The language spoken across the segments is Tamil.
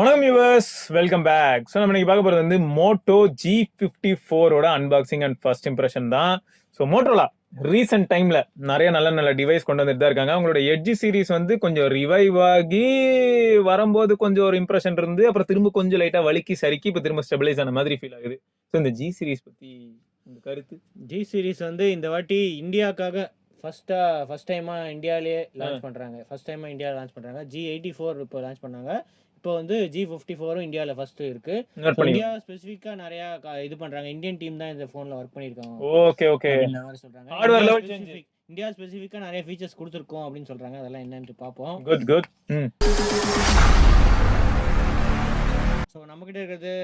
வணக்கம் யூவர்ஸ், வெல்கம் பேக். ஸோ நம்ம இன்னைக்கு பார்க்க போகிறது வந்து மோட்டோ G54ஓட அன்பாக்சிங் அண்ட் ஃபர்ஸ்ட் இம்ப்ரெஷன் தான். ஸோ மோட்டோலா ரீசெண்ட் டைம்ல நிறைய நல்ல டிவைஸ் கொண்டு வந்துட்டு தான் இருக்காங்க. அவங்களோட எட்ஜ் சீரிஸ் வந்து கொஞ்சம் ரிவைவ் ஆகி வரும்போது கொஞ்சம் ஒரு இம்ப்ரெஷன் இருந்து அப்புறம் திரும்ப கொஞ்சம் லைட்டா வலிக்கி சறுக்கி இப்போ திரும்ப ஸ்டெபிலைஸ் ஆன மாதிரி ஃபீல் ஆகுது. ஸோ இந்த ஜி சீரிஸ் பத்தி உங்க கருத்து? ஜி சீரிஸ் வந்து இந்த வாட்டி இந்தியாவுக்காக ஃபர்ஸ்ட் டைமா இந்தியாவிலேயே லான்ச் பண்றாங்க. இந்தியாவில் லான்ச் பண்றாங்க. G84 இப்போ லான்ச் பண்ணாங்க. இப்போ வந்து G54 இந்தியாவில் ஃபர்ஸ்ட் இருக்கு. இந்தியா ஸ்பெசிஃபிக்கா நிறைய இது பண்றாங்க. இந்தியன் டீம் தான் இந்த போன்ல ஒர்க் பண்ணிருக்காங்க. ஓகே ஓகே சொல்றாங்க. Hardware level change. இந்தியா ஸ்பெசிஃபிக்கா நிறைய ஃபீச்சர்ஸ் கொடுத்திருக்கோம் அப்படின்னு சொல்றாங்க. அதெல்லாம் என்னன்னு பாப்போம். குட். ஸோ நம்மகிட்ட இருக்கிறது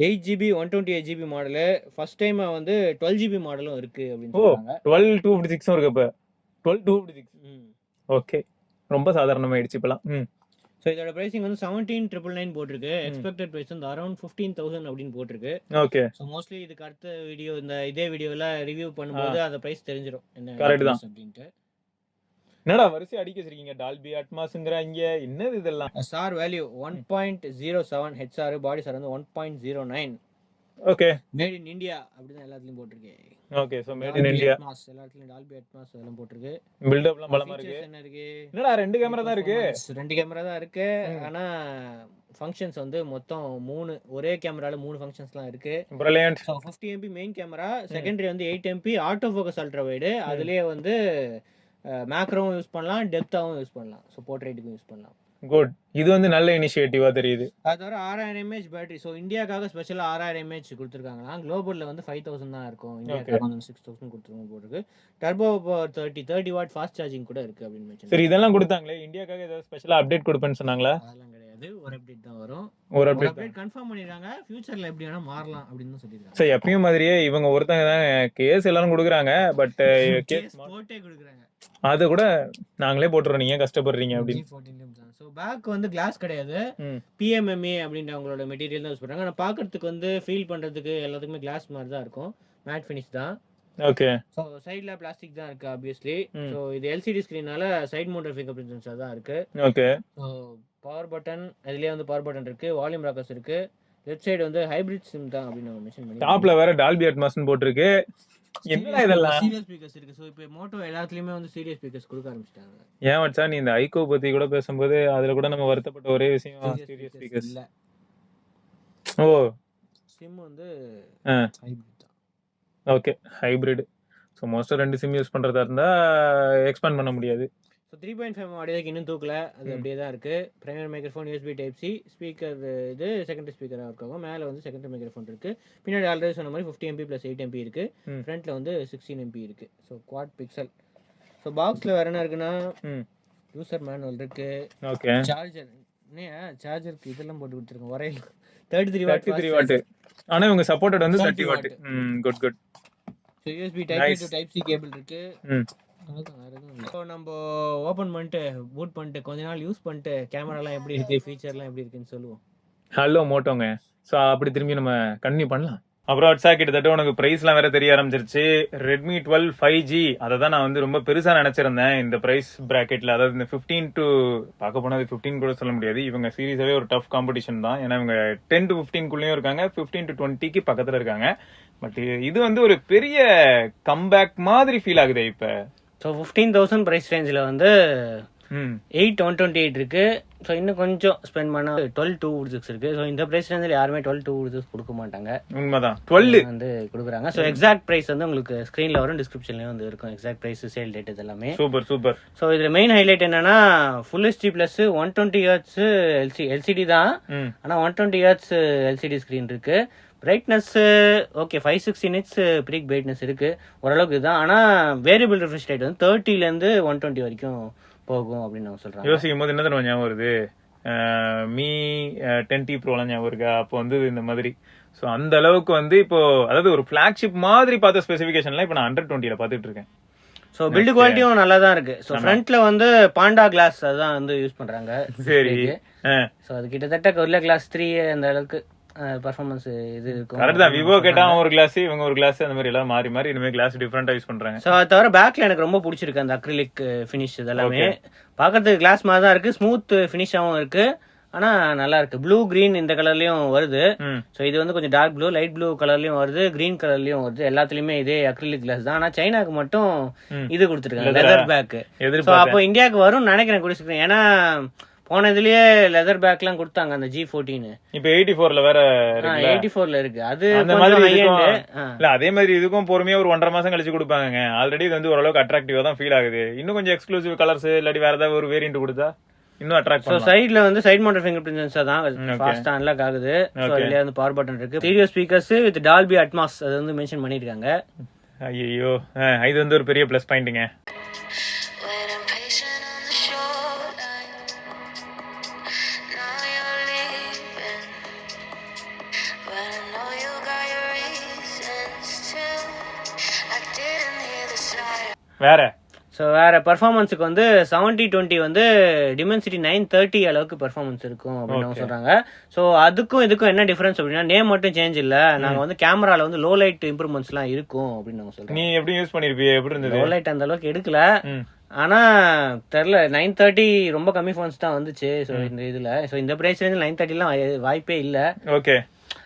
8GB 128GB model. First time வந்து 12GB மாடலும் இருக்கு அப்படின்னு சொல்றாங்க. 12/256 இருக்கு. இப்போ 12/256. ஓகே, ரொம்ப சாதாரணமாயிடுச்சு இப்பலாம். ஸோ இதோட பிரைசிங் வந்து 17,999 போட்டிருக்கு. எக்ஸ்பெக்டட் பிரைஸ் வந்து அரௌண்ட் 15,000 அப்படின்னு போட்டிருக்கு. ஓகே. ஸோ மோஸ்ட்லி இதுக்கு அடுத்த வீடியோ இதே வீடியோல ரிவ்யூ பண்ணும்போது அந்த பிரைஸ் தெரிஞ்சிடும் என்ன கரெக்ட் தான் அப்படின்ட்டு. என்னடா வரிசை அடிக்க வச்சிருக்கீங்க? டால்பி அட்மாஸ்ங்கறாங்க, என்னது இதெல்லாம்? ஸ்டார் வேல்யூ 1.07 ஹெச்ஆர், பாடி சார் வந்து 1.09. ஓகே, மேட் இன் இந்தியா அப்படிதான் எல்லாத்துலயும் போட்டுருக்கு. Okay, so made in India எல்லாத்துலயும் டால்பி அட்மாஸ் எல்லாம் போட்டுருக்கு. பில்ட் அப்லாம் பலமா இருக்கு. என்ன இருக்கு? என்னடா ரெண்டு கேமரா தான் இருக்கு. ஆனா ஃபங்க்ஷன்ஸ் வந்து மொத்தம் 3, ஒரே கேமரால 3 ஃபங்க்ஷன்ஸ்லாம் இருக்கு. Brilliant. 50 MP main camera, secondary வந்து 8 MP auto focus ultra wide. அதுலயே வந்து மேக்ரோவும் யூஸ் பண்ணலாம், டெப்த்தாவும் யூஸ் பண்ணலாம், ஸோ போர்ட்ரேட்டுக்கும் யூஸ் பண்ணலாம். குட். இது வந்து நல்ல இனிஷியேட்டிவா தெரியுது. அது தவிர 6000 mAh பேட்டரி. ஸோ இந்தியாக்காக ஸ்பெஷலாக 6000 mAh கொடுத்துருக்காங்களா. குளோபலில் வந்து 5000 தான் இருக்கும். இந்தியாவுக்காக வந்து 6000 கொடுத்துருக்கோம் போட்டுருக்கு. டர்போ 30 வாட் ஃபாஸ்ட் சார்ஜிங் கூட இருக்கு அப்படின்னு. சரி, இதெல்லாம் கொடுத்தாங்களே, இந்தியாக்காக ஏதாவது ஸ்பெஷலா அப்டேட் கொடுப்பேன்னு சொன்னாங்களா? அதெல்லாம் கிடையாது, ஒரு அப்டேட் தான் வரும். ஒரு அப்டேட் கன்ஃபார்ம் பண்ணிருக்காங்க. ஃபியூச்சர்ல எப்படி வேணா மாறலாம் அப்படின்னு சொல்லிருக்காங்க. சரி, எப்பயும் மாதிரியே இவங்க ஒருத்தங்க தான் கேஸ் எல்லாரும் கொடுக்குறாங்க. பட் கேஸ் போட்டே கொடுக்குறாங்க. அது கூட நாங்களே போட்டுறோம், நீங்க கஷ்டப்படுறீங்க அப்படின்னு. ஸோ பேக் வந்து கிளாஸ் கிடையாது, PMMA அப்படின்ற அவங்களோட மெட்டீரியல் தான் யூஸ் பண்றாங்க. ஆனால் பார்க்கறதுக்கு வந்து ஃபீல் பண்றதுக்கு எல்லாத்துக்குமே கிளாஸ் மாதிரி தான் இருக்கும். மேட் ஃபினிஷ் தான். ஓகே. ஸோ சைடில் பிளாஸ்டிக் தான் இருக்கு ஆப்வியஸ்லி. ஸோ இது LCD ஸ்க்ரீனால side mounted fingerprint sensor தான் இருக்கு. ஓகே. ஸோ பவர் பட்டன், அதுலயே வந்து பவர் பட்டன் இருக்கு, வால்யூம் ராக்கர்ஸ் இருக்கு. லெஃப்ட் சைடு வந்து ஹைபிரிட் சிம் தான் அப்படின்னு மென்ஷன் பண்ணி. டாப்ல வேற டால்பி அட்மாஸ்னு போட்டுருக்கு. என்னடா இதெல்லாம்? சீரியஸ் ஸ்பீக்கர்ஸ் இருக்கு. சோ இப்போ மோட்டோ எல்லாத்துலயுமே வந்து சீரியஸ் ஸ்பீக்கர்ஸ் கொடுக்க ஆரம்பிச்சிட்டாங்க. ஏன் மச்சான், நீ இந்த ஐகோ பத்தி கூட பேசும்போது அதுல கூட நம்ம வருத்தப்பட்ட ஒரே விஷயம் சீரியஸ் ஸ்பீக்கர்ஸ் இல்ல. ஓ, சிம் வந்து ஹைபிரிட் தான். Okay, hybrid. சோ மோஸ்டா ரெண்டு சிம் யூஸ் பண்றதா இருந்தா எக்ஸ்பேண்ட் பண்ண முடியாது. ஸோ 3.5 ஆடியோக்கு இன்னும் தூக்கல, அது அப்படியே தான் இருக்கு. Primary microphone USB Type-C, speaker இது செகண்டரி ஸ்பீக்கராக இருக்காங்க. மேலே வந்து செகண்டரி மைக்ரோஃபோன் இருக்கு. பின்னாடி ஆல்ரெடி சொன்ன மாதிரி 50 MP + 8 MP இருக்கு. ஃப்ரண்ட்ல வந்து 16 MP இருக்கு. So quad pixel. ஸோ பாக்ஸ்ல வேற என்ன இருக்குன்னா யூசர் மேனுவல் இருக்கு. ஓகே. சார்ஜர், சார்ஜருக்கு இதெல்லாம் போட்டு கொடுத்துருக்கோம். ஒரே 33 வாட். ஆனா இவங்க சப்போர்ட்டட் வந்து 30 what. Good. So USB Type-C to Type-C cable இருக்கு. ஸோ நம்ம ஓப்பன் பண்ணிட்டு பூட் பண்ணிட்டு கொஞ்ச நாள் யூஸ் பண்ணிட்டு கேமராலாம் எப்படி இருக்கு, ஃபீச்சர்லாம் எப்படி இருக்குன்னு சொல்லுவோம். ஹலோ மோட்டோங்க. ஸோ அப்படி திரும்பி நம்ம கண்டினியூ பண்ணலாம். அப்புறம் வாட்ஸ்அப் கிட்டத்தட்ட உனக்கு ப்ரைஸ்லாம் வேற தெரிய ஆரம்பிச்சிருச்சு. Redmi 12 5G அதை தான் நான் வந்து ரொம்ப பெருசா நினைச்சிருந்தேன் இந்த பிரைஸ் பிராக்கெட்ல. அதாவது இந்த 15 to பார்க்க போனா 15 கூட சொல்ல முடியாது. இவங்க சீரியஸாவே ஒரு டஃப் காம்படிஷன் தான். ஏன்னா இவங்க 10 to 15 இருக்காங்க, 15 to 20 பக்கத்துல இருக்காங்க. பட் இது வந்து ஒரு பெரிய கம்பேக் மாதிரி ஃபீல் ஆகுது இப்ப. ஸோ 15,000 ப்ரைஸ் ரேஞ்சில் வந்து 8,128 இருக்கு. ஸோ இன்னும் கொஞ்சம் ஸ்பெண்ட் பண்ணால் 12,256 இருக்கு. ஸோ இந்த ப்ரைஸ் ரேஞ்சில் யாருமே 12,256 கொடுக்க மாட்டாங்க. உண்மைதான், 12 வந்து கொடுக்குறாங்க. ஸோ எக்ஸாக்ட் ப்ரைஸ் வந்து உங்களுக்கு ஸ்க்ரீனில் வரும், டிஸ்கிரிப்ஷன்லேயும் வந்து இருக்கும். எக்ஸாக்ட் ப்ரைஸ், சேல் டேட் இது எல்லாமே. சூப்பர். ஸோ இதில் மெயின் ஹைலைட் என்னன்னா full HD plus 120 Hz LCD தான். ஆனால் 120 Hz LCD ஸ்க்ரீன் இருக்கு. Brightness okay 560 nits peak brightness இருக்கு, ஓரளவுக்கு இதுதான். ஆனால் வேரியபிள் ரிஃப்ரெஷ் ரேட் வந்து 30லேருந்து 120 வரைக்கும் போகும் அப்படின்னு அவங்க சொல்றாங்க. யோசிக்கும் போது என்ன ஞாபகம் வருது, Mi 10T Proலாம் ஞாபகம் இருக்கா? அப்போ வந்து இந்த மாதிரி. ஸோ அந்த அளவுக்கு வந்து இப்போ அதாவது ஒரு ஃபிளாக்ஷிப் மாதிரி பார்த்த ஸ்பெசிஃபிகேஷன்லாம் இப்போ நான் 120ல பார்த்துட்டு இருக்கேன். ஸோ பில்டு குவாலிட்டியும் நல்லா தான் இருக்கு. ஸோ ஃப்ரண்ட்ல வந்து பாண்டா கிளாஸ் அதுதான் வந்து யூஸ் பண்றாங்க. சரி. ஸோ அது கிட்டத்தட்ட கொரில்லா கிளாஸ் 3 அந்த அளவுக்கு பெர்ஃபார்மன்ஸ் இது இருக்கும். கரெக்ட் தான். விவோ கேட்டா ஒரு கிளாஸ், இவங்க ஒரு கிளாஸ், அந்த மாதிரி எல்லாம் மாறி இனிமே கிளாஸ் டிஃபரெண்டா யூஸ் பண்றாங்க. சோ அது தவிர பேக்ல எனக்கு ரொம்ப பிடிச்சிருக்கு அந்த அக்ரிலிக் ஃபினிஷ். இதெல்லாமே பாக்குறதுக்கு கிளாஸ் மாதிரி தான் இருக்கு, ஸ்மூத் ஃபினிஷாவும் இருக்கு. ஆனால் நல்லா இருக்கு. ப்ளூ கிரீன் இந்த கலர்லயும் வருது. ஸோ இது வந்து கொஞ்சம் டார்க் ப்ளூ, லைட் ப்ளூ கலர்லயும் வருது, கிரீன் கலர்லயும் வருது. எல்லாத்துலயுமே இதே அக்ரிலிக் கிளாஸ் தான். ஆனால் சைனாக்கு மட்டும் இது கொடுத்துருக்காங்க, லெதர் பேக். ஸோ அப்போ இந்தியாவுக்கு வரும்னு நினைக்கிறேன் குடிச்சுக்கிறேன். ஏன்னா போன இதுலயே லெதர் பேக்லாம் கொடுத்தாங்க அந்த G14. இப்போ 84ல வேற 84ல இருக்கு. அது அந்த மாதிரி இல்ல அதே மாதிரி இதுக்கும் பொறுமையா ஒரு 1.5 மாசம் கழிச்சு கொடுப்பாங்க. ஆல்ரெடி இது வந்து ஓரளவுக்கு அட்ராக்டிவா தான் ஃபீல் ஆகுது. இன்னும் கொஞ்சம் எக்ஸ்க்ளூசிவ் கலர்ஸ் இல்லாட்டி வேற ஏதாவது ஒரு வேரியன்ட் கொடுத்தா இன்னும் அட்ராக்ட் பண்ணலாம். சைடுல வந்து side mounted fingerprint sensor தான் ஃபாஸ்டா அன்லாக் ஆகுது. சோ இதுல வந்து பவர் பட்டன் இருக்கு. Stereo speakers with Dolby Atmos அது வந்து மென்ஷன் பண்ணிருக்காங்க. ஐயோ இது வந்து ஒரு பெரிய ப்ளஸ் பாயிண்ட்ங்க. வேற வேற பெர்ஃபார்மன்ஸுக்கு வந்து 7020 வந்து Dimensity 930 அளவுக்கு பெர்ஃபார்மன்ஸ் இருக்கும் அப்படின்னு சொல்றாங்க. ஸோ அதுக்கும் இதுக்கும் என்ன டிஃபரன்ஸ் அப்படின்னா நேம் மட்டும் சேஞ்ச் இல்ல, நாங்க வந்து கேமரால வந்து லோ லைட் இம்ப்ரூவ்மெண்ட்ஸ் எல்லாம் இருக்கும் அப்படின்னு நாங்க சொல்றோம். நீ எப்படி யூஸ் பண்ணிருப்பீங்க? எப்படி இருந்தது? லோ லைட் அந்த அளவுக்கு எடுக்கல, ஆனா தெரியல. 930 ரொம்ப கம்மி ஃபோன்ஸ் தான் வந்துச்சு. ஸோ இந்த இதுல ஸோ இந்த பிரைஸ் ரேஞ்சில் 930 எல்லாம் வாய்ப்பே இல்ல. ஓகே.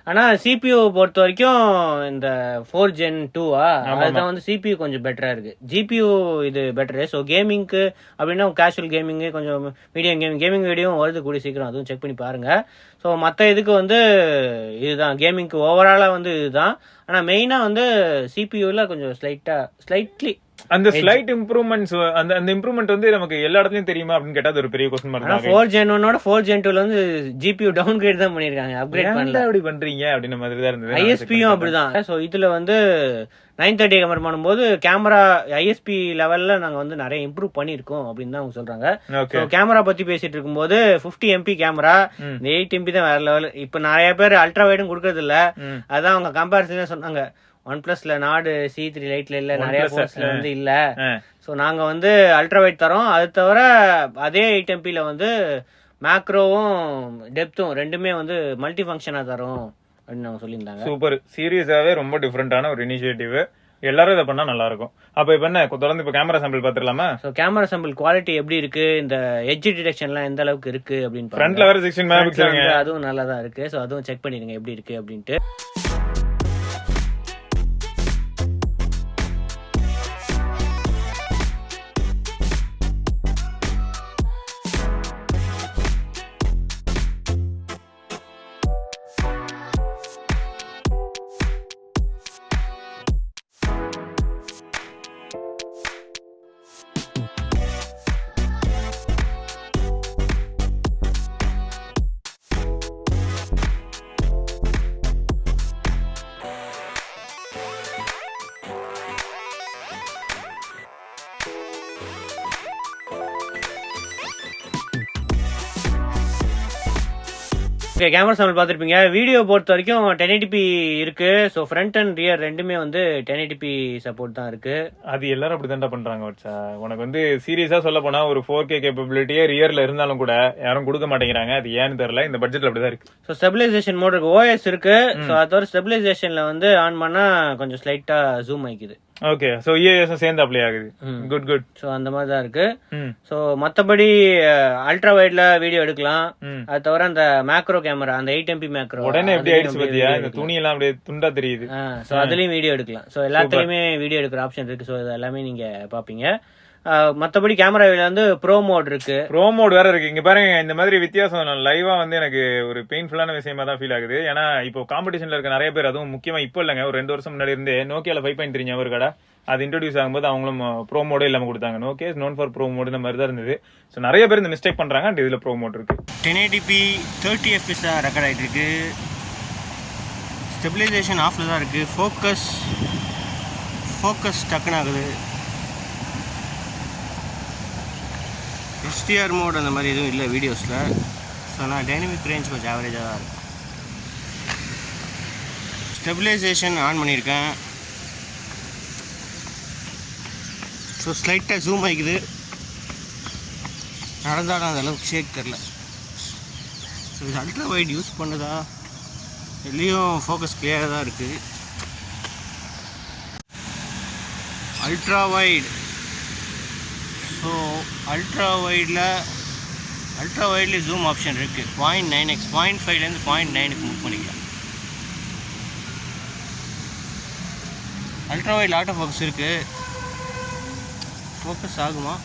ஆனா CPU பொறுத்த வரைக்கும் இந்த 4 Gen 2 அதுதான் வந்து CPU கொஞ்சம் பெட்டரா இருக்கு. GPU இது பெட்டரு. ஸோ கேமிங்க்கு அப்படின்னா கேஷுவல் கேமிங், கொஞ்சம் மீடியம் கேமிங் வீடியோ வருது கூடிய சீக்கிரம், அதுவும் செக் பண்ணி பாருங்க. ஸோ மற்ற இதுக்கு வந்து இதுதான் கேமிங்க்கு ஓவராலா வந்து இதுதான். ஆனா மெயினா வந்து CPUல கொஞ்சம் ஸ்லைட்லி அந்த ஸ்லைட் இம்ப்ரூவ்மெண்ட்ஸ் அந்த இம்ப்ரூவ்மெண்ட் வந்து நமக்கு எல்லா இடத்துலயும் தெரியுமா அப்படின்னு கேட்டா அது ஒரு பெரிய क्वेश्चन மார்க் தான். 4 Gen 1 ஓட 4 Gen 2ல வந்து GPU டவுன் கிரேட் தான் பண்ணிருக்காங்க, அப்கிரேட் பண்ணல. அப்படி பண்றீங்க அப்படின மாதிரி தான் இருந்தது. ISPயும் அப்படிதான். சோ இதுல வந்து 930 கம்பேர் பண்ணும்போது கேமரா ISP லெவல்ல நாங்க வந்து நிறைய இம்ப்ரூவ் பண்ணிருக்கோம் அப்படின்னு தான் அவங்க சொல்றாங்க. சோ கேமரா பத்தி பேசிட்டு இருக்கும்போது 50 MP கேமரா, 8 MP தான் வேற லெவல். இப்ப நிறைய பேர் அல்ட்ரா வைடும் கொடுக்கறது இல்ல, அதான் அவங்க கம்பேரிசன் சொன்னாங்க. OnePlusல நாடு C3 லைட்ல இல்ல, நிறைய போன்ஸ்ல வந்து இல்ல. சோ நாங்க வந்து அல்ட்ரா வைட் தரோம். அது தவிர அதே 8 MPல வந்து மேக்ரோவும் டெப்த்தும் ரெண்டுமே வந்து மல்டி ஃபங்க்ஷனா தரோம் அப்படின்னு அவங்க சொல்லியிருந்தாங்க. சூப்பர். சீரியஸாவே ரொம்ப டிஃபரெண்டான ஒரு இனிஷியேட்டிவ். எல்லாரும் இதை பண்ணா நல்லா இருக்கும். அப்ப இப்ப என்ன தொடர்ந்து இப்ப கேமரா சாம்பிள் பாத்துடலாமா? சோ கேமரா சாம்பிள் குவாலிட்டி எப்படி இருக்கு, இந்த எட்ஜ் டிடெக்ஷன்லாம் எந்த அளவுக்கு இருக்கு அப்படின்னு ஃப்ரண்ட்ல வேற 16 மெகாபிக்சல், அதுவும் நல்லா தான் இருக்கு. சோ அதுவும் செக் பண்ணிடுங்க எப்படி இருக்கு அப்படின்ட்டு. கேமரா சாம்பிள் பார்த்துருப்பீங்க. வீடியோ பொறுத்த வரைக்கும் 1080p இருக்கு. ஸோ ஃப்ரண்ட் அண்ட் ரியர் ரெண்டுமே வந்து 1080p சப்போர்ட் தான் இருக்கு. அது எல்லாரும் அப்படித்தான்டா பண்றாங்க. வச்சா உனக்கு வந்து சீரியஸா சொல்ல போனா ஒரு 4K கேப்பபிலிட்டியே ரியர்ல இருந்தாலும் கூட யாரும் கொடுக்க மாட்டேங்கிறாங்க. அது ஏன்னு தெரியல. இந்த பட்ஜெட்ல அப்படிதான் இருக்கு. ஸோ ஸ்டெபிலைசேஷன் மோட் இருக்கு, OS இருக்கு. ஸோ அது தவிர ஸ்டெபிலைசேஷன்ல வந்து ஆன் பண்ணா கொஞ்சம் ஸ்லைட்டா ஜூம் ஆயிக்குது. ஓகே. சோ EOS சேர்ந்து அப்ளை ஆகுது. குட். சோ அந்த மாதிரி தான் இருக்கு. சோ மத்தபடி அல்ட்ரா வைட்ல வீடியோ எடுக்கலாம். அது தவிர அந்த மேக்ரோ கேமரா, அந்த 8 MP மேக்ரோ உடனே எப்படி ஆயிடுச்சு பாத்தியா? இந்த துணி எல்லாம் அப்படியே துண்டா தெரியுது. சோ அதுலயும் வீடியோ எடுக்கலாம். சோ எல்லாத்துலயுமே வீடியோ எடுக்கிற ஆப்ஷன் இருக்கு. சோ இது எல்லாமே நீங்க பாப்பீங்க. மத்தபடி கேமராவில வந்து ப்ரோ மோட் இருக்கு. ப்ரோ மோட் வேற இருக்கு. இங்க பாருங்க, இந்த மாதிரி வித்தியாசம் லைவா வந்து எனக்கு ஒரு பெயின்ஃபுல்லான விஷயமா தான் ஃபீல் ஆகுது. ஏன்னா இப்போ காம்படிஷன்ல இருக்க நிறைய பேர், அதுவும் முக்கியமா இப்போ இல்லைங்க, ஒரு 2 வருஷம் முன்னாடி இருந்து நோக்கியால 5.3 ஒரு கடை அது இன்ட்ரோடியூஸ் ஆகும்போது அவங்களும் ப்ரோ மோடே இல்லாம கொடுத்தாங்க. Nokia is known for pro mode இந்த மாதிரி தான் இருந்தது. ஸோ நிறைய பேர் இந்த மிஸ்டேக் பண்றாங்க. அண்ட் இதுல ப்ரோ மோட் இருக்கு. 1080p 30 FPS ரெக்கார்ட் ஆயிட்டு இருக்கு. ஸ்டெபிலைசேஷன் ஆஃப்ல தான் இருக்கு. ஃபோக்கஸ் டக்குன்னு ஆகுது. HDR மோட் அந்த மாதிரி எதுவும் இல்லை வீடியோஸில். ஸோ நான் டைனமிக் ரேஞ்ச் கொஞ்சம் ஆவரேஜாக தான் இருக்கும். ஸ்டெபிலைசேஷன் ஆன் பண்ணியிருக்கேன். ஸோ ஸ்லைட்டாக ஜூம் ஆகிக்குது. நடந்தாலும் அந்த அளவுக்கு ஷேக் தெரில. ஸோ இது அல்ட்ரா வைட் யூஸ் பண்ணுதா எல்லையும் ஃபோக்கஸ் கிளியராக தான் இருக்குது. Ultra wide. ஸோ அல்ட்ரா வைடில் அல்ட்ரா வைட்லி ஜூம் ஆப்ஷன் இருக்குது. 0.9x 0.5லேருந்து 0.9க்கு மூவ் பண்ணிக்கலாம். அல்ட்ரா வைட் ஆட்டோ ஃபோக்கஸ் இருக்குது. ஃபோக்கஸ் ஆகுமா?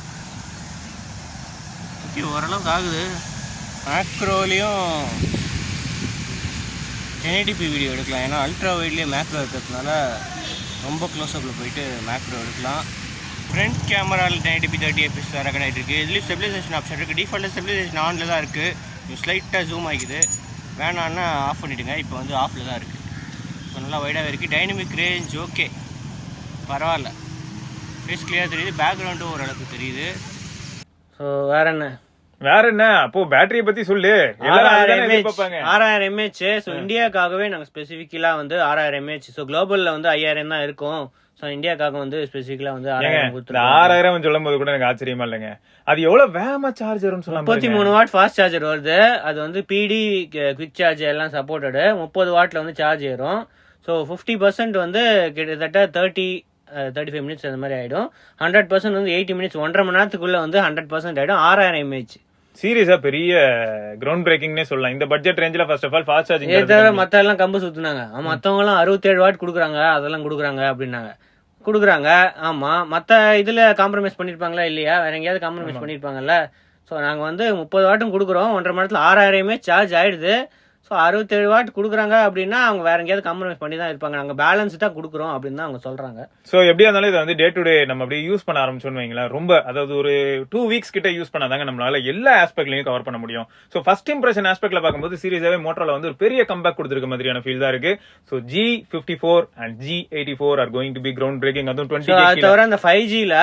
ஓகே, ஓரளவுக்கு ஆகுது. மேக்ரோலையும் 1080p வீடியோ எடுக்கலாம். ஏன்னா அல்ட்ரா வைட்லேயே மேக்ரோ இருக்கிறதுனால ரொம்ப க்ளோஸ்அப்பில் போயிட்டு மேக்ரோ எடுக்கலாம். ஃப்ரண்ட் கேமராவில் 1080p 30fps ரெக்கார்ட் ஆகிட்டு இருக்குது. இதுலேயும் ஸ்டெபிலைசேஷன் ஆப்ஷன் இருக்குது. டிஃபால்ட்டாக ஸ்டெபிலைசேஷன் ஆனில் தான் இருக்குது. ஸ்லைட்டாக ஜூம் ஆகிக்குது. வேணான்னா ஆஃப் பண்ணிவிடுங்க. இப்போ வந்து ஆஃபில் தான் இருக்குது. ஸோ நல்லா வைடாகவே இருக்குது. டைனமிக் ரேஞ்ச் ஓகே, பரவாயில்ல. ஃபேஸ் கிளியராக தெரியுது. பேக்ரவுண்டும் ஓரளவுக்கு தெரியுது. ஸோ வேற என்ன அப்போ பேட்டரியை பற்றி சொல்லு. 6000 mAh. ஸோ இந்தியாவுக்காகவே நாங்கள் ஸ்பெசிஃபிக்கலாக வந்து 6000 mAh. ஸோ குளோபலில் வந்து 5000 தான் இருக்கும். ஸோ இந்தியாவுக்காக வந்து ஸ்பெசிஃபிக்கலாக வந்து 6000 சொல்லும் போது கூட எனக்கு ஆச்சரியமா இல்லைங்க. அது எவ்வளவு வேகமா சார்ஜ் வரும்னு சொல்லலாம். 33 வாட் ஃபாஸ்ட் சார்ஜர் வருது. அது வந்து பிடி குவிக் சார்ஜ் எல்லாம் சப்போர்ட்டடு. 30 வாட்ல வந்து சார்ஜ் ஏறும். ஸோ 50% வந்து கிட்டத்தட்ட 35 மினிட்ஸ் அந்த மாதிரி ஆயிடும். 100% வந்து 80 மினிட்ஸ், 1.5 மணி நேரத்துக்குள்ள வந்து 100% ஆயிடும். 6000 mAh. சீரியஸா பெரிய கிரவுண்ட் பிரேக்கிங்னே சொல்லலாம். இந்த பட்ஜெட் ரேஞ்சில first of all fast charging தவிர மத்த எல்லாம் கம்பு சுத்துனாங்க. மத்தவங்க எல்லாம் 67 வாட் கொடுக்குறாங்க, அதெல்லாம் கொடுக்குறாங்க அப்படின்னாங்க. கொடுக்குறாங்க, ஆமா. மத்த இதுல காம்ப்ரமைஸ் பண்ணிருப்பாங்களா இல்லையா? வேற எங்கேயாவது காம்ப்ரமைஸ் பண்ணிருப்பாங்கல்ல. ஸோ நாங்க வந்து 30 வாட்டும் கொடுக்குறோம். 1.5 மணி நேரத்துல 6000 சார்ஜ் ஆயிடுது. ஸோ 67 வாட் கொடுக்குறாங்க அப்படின்னா அவங்க வேற எங்கேயாவது காம்ப்ரமைஸ் பண்ணி தான் இருப்பாங்க. நாங்கள் பேலன்ஸ் தான் கொடுக்குறோம் அப்படின்னு தான் அவங்க சொல்றாங்க. ஸோ எப்படியா இருந்தாலும் இதை வந்து டே டு டே நம்ம அப்படியே யூஸ் பண்ண ஆரம்பிச்சோன்னு வைங்களேன். ரொம்ப அதாவது ஒரு 2 வீக்ஸ் கிட்ட யூஸ் பண்ணாதாங்க நம்மளால எல்லா ஆஸ்பெக்ட்லையும் கவர் பண்ண முடியும். ஸோ ஃபர்ஸ்ட் இம்ப்ரெஷன் ஆஸ்பெக்ட்ல பார்க்கும்போது சீரியஸாவே மோட்டோல வந்து ஒரு பெரிய கம்பேக் கொடுத்துருக்க மாதிரியான ஃபீல் தான் இருக்கு. So G54 and G84 are going to be groundbreaking. அதுவும் 20 தவிர அந்த 5Gல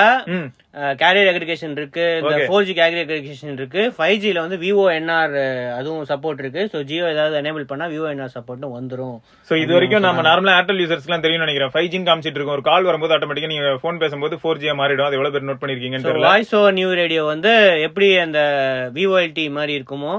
கேரியர் அக்ரிகேஷன் இருக்கு, இந்த 4G கேரியர் அக்ரிகேஷன் இருக்கு. 5Gல வந்து VoNR அதுவும் சப்போர்ட் இருக்கு. ஸோ ஜியோ ஏதாவது எனேபிள் பண்ணா VoNR சப்போர்ட்டும் வந்துரும். ஸோ இது வரைக்கும் நம்ம நார்மலா ஏர்டெல் யூசர்ஸ்லாம் தெரியும் நினைக்கிறேன். 5G காமிச்சிட்டு இருக்கும். ஒரு கால் வரும்போது ஆட்டோமேட்டிக்கா நீங்க போன் பேசும்போது 4G மாறிடும். அது எவ்வளவு பேர் நோட் பண்ணிருக்கீங்கன்னு தெரியல. வாய்ஸ் ஓவர் நியூ ரேடியோ வந்து எப்படி அந்த VoLT மாதிரி இருக்குமோ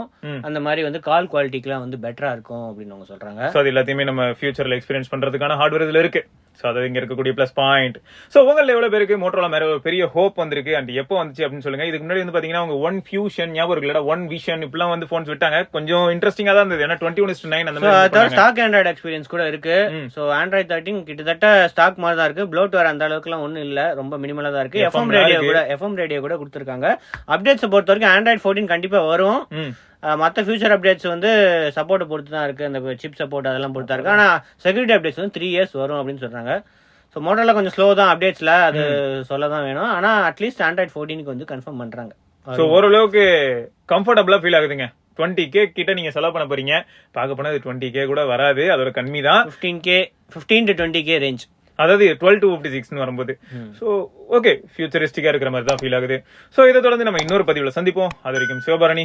அந்த மாதிரி வந்து கால் குவாலிட்டிக்குலாம் வந்து பெட்டரா இருக்கும் அப்படின்னு அவங்க சொல்றாங்க. ஸோ அது எல்லாத்தையுமே நம்ம ஃபியூச்சர்ல எக்ஸ்பீரியன்ஸ் பண்றதுக்கான ஹார்ட்வேர் இதுல இருக்கு. ஸோ அது இங்க இருக்கக்கூடிய பிளஸ் பாயிண்ட். ஸோ உங்களில் எவ்வளவு பேருக்கு மோட்டோல மேல ஒரு பெரிய ஹோப் வந்திருக்கு அண்ட் எப்போ வந்துச்சு அப்படின்னு சொல்லுங்க. இதுக்கு முன்னாடி வந்து பாத்தீங்கன்னா அவங்க ஒன் ஃபியூஷன் ஞாபகம் இருக்குல்ல, ஒன் விஷன் இப்பெல்லாம் வந்து போன்ஸ் விட்டாங்க. கொஞ்சம் இன்ட்ரெஸ்டிங்கா தான் இருந்தது. ஏன்னா 20:9 அந்த மாதிரி ஸ்டாக் ஆண்ட்ராய்டு எக்ஸ்பீரியன்ஸ் கூட இருக்கு. ஸோ ஆண்ட்ராய்டு 13 கிட்டத்தட்ட ஸ்டாக் மாதிரி தான் இருக்கு. ப்ளோட்வேர் அந்த அளவுக்கு எல்லாம் ஒன்றும் இல்ல, ரொம்ப மினிமலா தான் இருக்கு. எஃப்எம் ரேடியோ கூட கொடுத்துருக்காங்க. அப்டேட்ஸ் பொறுத்த வரைக்கும் ஆண்ட்ராய்டு 14 கண்டிப்பா வரும். மற்ற ஃபியூச்சர் அப்டேட்ஸ் வந்து சப்போர்ட் பொறுத்து தான் இருக்கு. அந்த சிப் சப்போர்ட் அதெல்லாம் பொறுத்தா இருக்கு. ஆனா செக்யூரிட்டி அப்டேட்ஸ் வந்து 3 இயர்ஸ் வரும் அப்படின்னு சொல்றாங்க. ஸோ மோட்டோல கொஞ்சம் ஸ்லோ தான் அப்டேட்ஸ்ல, அது சொல்ல தான் வேணும். ஆனா அட்லீஸ்ட் ஆண்ட்ராய்டு 14 வந்து கன்ஃபார்ம் பண்றாங்க. ஸோ ஓரளவுக்கு கம்ஃபர்டபுளா ஃபீல் ஆகுதுங்க. 20K கிட்ட நீங்க செலவு பண்ண போறீங்க. பார்க்க போனா 20K கூட வராது, அதோட கம்மி தான். 15 to 20K ரேஞ்ச், அதாவது 12 to 56 வரும்போது. சோ ஓகே, ஃபியூச்சரிஸ்டிக்கா இருக்கிற மாதிரி தான் ஃபீல் ஆகுது. சோ இதை தொடர்ந்து நம்ம இன்னொரு பதிவுல சந்திப்போம். அது வரைக்கும் சிவபரணி.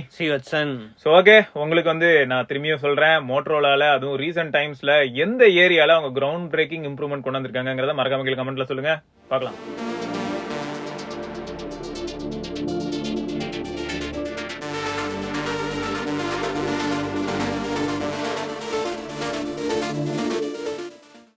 சோ ஓகே, உங்களுக்கு வந்து நான் திரும்பியும் சொல்றேன், மோட்டோரோலால அதுவும் ரீசன்ட் டைம்ஸ்ல எந்த ஏரியால அவங்க கிரவுண்ட் பிரேக்கிங் இம்ப்ரூவ்மெண்ட் கொண்டு வந்திருக்காங்கிறத மறக்காம கமெண்ட்ல சொல்லுங்க, பார்க்கலாம்.